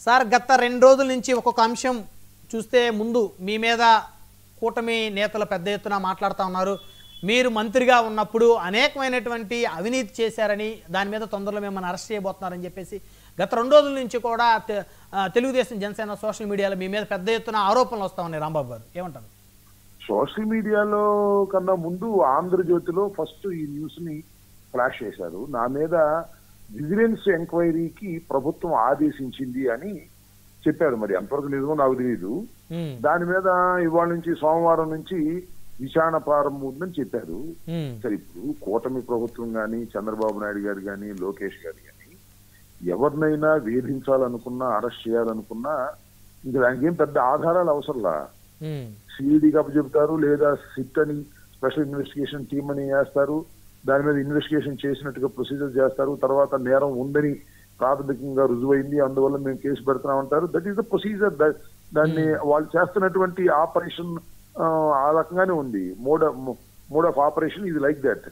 Sir గత 2 రోజుల నుంచి ఒక్కొక్క అంశం చూస్తే ముందు మీ మీద కూటమి నేతలు పెద్ద ఎత్తున మాట్లాడుతూ ఉన్నారు. మీరు మంత్రిగా ఉన్నప్పుడు అనేకమైనటువంటి అవినీతి చేశారని దాని మీద తొందరలో మిమ్మల్ని అరెస్ట్ చేయబోతున్నారని చెప్పేసి గత 2 రోజుల నుంచి కూడా తెలుగుదేశం జనసేన సోషల్ మీడియాలో మీ మీద పెద్ద ఎత్తున ఆరోపణలు వస్తూ ఉన్నాయి. రాంబాబు గారు ఏమంటారు? సోషల్ మీడియాలో కన్నా ముందు ఆంధ్రజ్యోతిలో ఫస్ట్ ఈ న్యూస్ ని ఫ్లాష్ చేశారు. నా మీద విజిలెన్స్ ఎంక్వైరీకి ప్రభుత్వం ఆదేశించింది అని చెప్పారు. మరి ఎంతవరకు నిజమో నాకు తెలియదు. దాని మీద ఇవాళ నుంచి సోమవారం నుంచి విచారణ ప్రారంభం ఉందని చెప్పారు. సరే, ఇప్పుడు కూటమి ప్రభుత్వం గాని చంద్రబాబు నాయుడు గారు గాని లోకేష్ గారు గాని ఎవరినైనా వేధించాలనుకున్నా అరెస్ట్ చేయాలనుకున్నా ఇంకా దానికి ఏం పెద్ద ఆధారాలు అవసరంలా. సిఐడికి అప్పచెప్తారు, లేదా సిట్ అని స్పెషల్ ఇన్వెస్టిగేషన్ టీమ్ అని వేస్తారు. దాని మీద ఇన్వెస్టిగేషన్ చేసినట్టుగా ప్రొసీజర్ చేస్తారు. తర్వాత నేరం ఉందని ప్రాథమికంగా రుజువైంది, అందువల్ల మేము కేసు పెడుతున్నామంటారు. That is the procedure. దాన్ని వాళ్ళు చేస్తున్నటువంటి ఆపరేషన్ ఆ రకంగానే ఉంది. మోడ్ ఆఫ్ ఆపరేషన్ ఇది లైక్ దట్.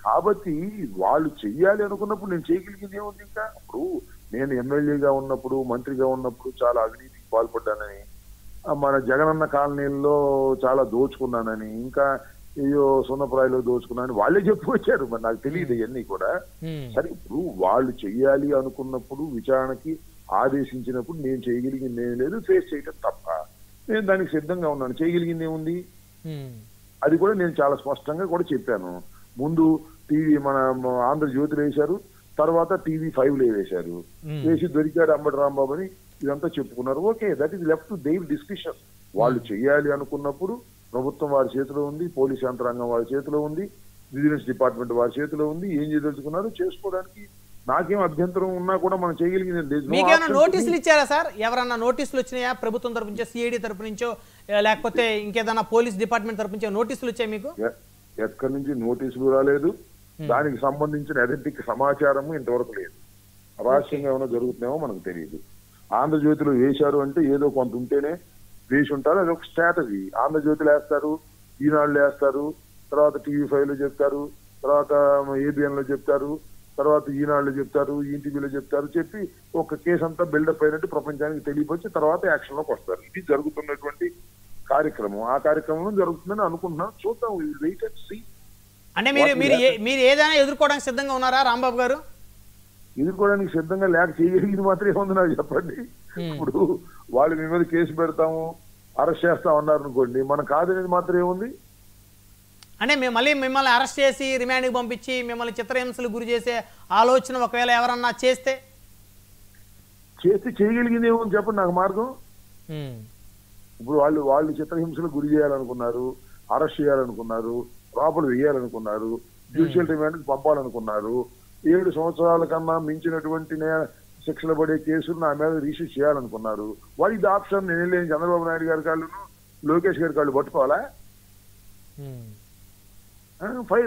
కాబట్టి వాళ్ళు చెయ్యాలి అనుకున్నప్పుడు నేను చేయగలిగింది ఏముంది? ఇంకా ఇప్పుడు నేను ఎమ్మెల్యేగా ఉన్నప్పుడు మంత్రిగా ఉన్నప్పుడు చాలా అవినీతికి పాల్పడ్డానని, మన జగనన్న కాలనీల్లో చాలా దోచుకున్నానని, ఇంకా అయ్యో సున్నప్రాయిలో దోచుకున్నానని వాళ్ళే చెప్పుకొచ్చారు. మరి నాకు తెలియదు ఇవన్నీ కూడా. సరే, ఇప్పుడు వాళ్ళు చెయ్యాలి అనుకున్నప్పుడు విచారణకి ఆదేశించినప్పుడు నేను చేయగలిగింది ఏం లేదు, ఫేస్ చేయటం తప్ప. నేను దానికి సిద్ధంగా ఉన్నాను. చేయగలిగింది ఏముంది? అది కూడా నేను చాలా స్పష్టంగా కూడా చెప్పాను. ముందు టీవీ మన ఆంధ్రజ్యోతిలో వేశారు, తర్వాత TV5లో వేశారు. వేసి దొరికాడు అంబటి రాంబాబు అని ఇదంతా చెప్పుకున్నారు. Okay, that is left to their discussion. వాళ్ళు చెయ్యాలి అనుకున్నప్పుడు ప్రభుత్వం వారి చేతిలో ఉంది, పోలీస్ యంత్రాంగం వారి చేతిలో ఉంది, విజిలెన్స్ డిపార్ట్మెంట్ వారి చేతిలో ఉంది. ఏం చేయదలుచుకున్నారు చేసుకోవడానికి నాకేం అభ్యంతరం ఉన్నా కూడా మనం చేయగలిగింది. నోటీసులు ఇచ్చారా సార్? ఎవరన్నా నోటీసులు వచ్చినాయా? ప్రభుత్వం తరపు నుంచో, సిఐడి తరపు నుంచో, లేకపోతే ఇంకేదన్నా పోలీస్ డిపార్ట్మెంట్ తరపు నుంచో నోటీసులు వచ్చాయి మీకు? ఎక్కడి నుంచి నోటీసులు రాలేదు. దానికి సంబంధించిన అథెంటిక్ సమాచారము ఇంతవరకు లేదు. రహస్యంగా ఏమైనా జరుగుతున్నామో మనకు తెలియదు. ఆంధ్రజ్యోతిలో వేశారు అంటే ఏదో కొంత ఉంటేనే వేసి ఉంటారు. అది ఒక స్ట్రాటజీ. ఆంధ్రజ్యోతిలో వేస్తారు, ఈనాడులో వేస్తారు, తర్వాత TV5లో చెప్తారు, తర్వాత ABN లో చెప్తారు, తర్వాత ఈనాడులో చెప్తారు, ఈటీవీలో చెప్తారు. చెప్పి ఒక కేసు అంతా బిల్డప్ అయినట్టు ప్రపంచానికి తెలియపొచ్చి తర్వాత యాక్షన్ లోకి వస్తారు. ఇది జరుగుతున్నటువంటి కార్యక్రమం. ఆ కార్యక్రమం జరుగుతుందని అనుకుంటున్నాను. చూద్దాం, వెయిట్ అండ్ సీ. అంటే మీరు ఏదైనా ఎదుర్కోవడానికి సిద్ధంగా ఉన్నారా రాంబాబు గారు? ఎదుర్కోవడానికి సిద్ధంగా లేక చేయగలిగింది మాత్రం ఏముంది నాకు చెప్పండి. ఇప్పుడు వాళ్ళు మీ మీద కేసు పెడతాము, అరెస్ట్ చేస్తాం అన్నారు అనుకోండి, మనం కాదనేది మాత్రం ఏముంది? అంటే మళ్ళీ మిమ్మల్ని అరెస్ట్ చేసి రిమాండ్కి పంపించి మిమ్మల్ని చిత్రహింసలు గురి చేసే ఆలోచన ఒకవేళ ఎవరన్నా చేస్తే చేయగలిగింది ఏముంది చెప్పండి నాకు మార్గం. ఇప్పుడు వాళ్ళు చిత్రహింసలు గురి చేయాలనుకున్నారు, అరెస్ట్ చేయాలనుకున్నారు, లోపల వేయాలనుకున్నారు, జ్యుడిషియల్ రిమాండ్కి పంపాలనుకున్నారు. 7 సంవత్సరాల కన్నా మించినటువంటి శిక్షలు పడే కేసులు నా మీద రిజిస్టర్ చేయాలనుకున్నారు. వాడి ఇది ఆప్షన్. నేను లేని చంద్రబాబు నాయుడు గారి కాళ్ళు, లోకేష్ గారి కాళ్ళు పట్టుకోవాలా?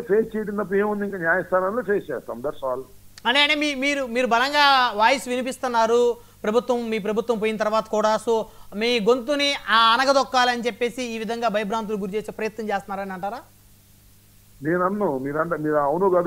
ఫేస్ చేయడం తప్ప ఏముంది? ఇంకా న్యాయస్థానంలో ఫేస్ చేస్తాం, దట్స్ ఆల్. అంటే మీరు బలంగా వాయిస్ వినిపిస్తున్నారు మీ ప్రభుత్వం పోయిన తర్వాత కూడా. సో మీ గొంతుని అనగదొక్కాలని చెప్పేసి ఈ విధంగా భయభ్రాంతులు గురి చేసే ప్రయత్నం చేస్తున్నారని అంటారా? నేను అన్ను మీరు అవును కాదు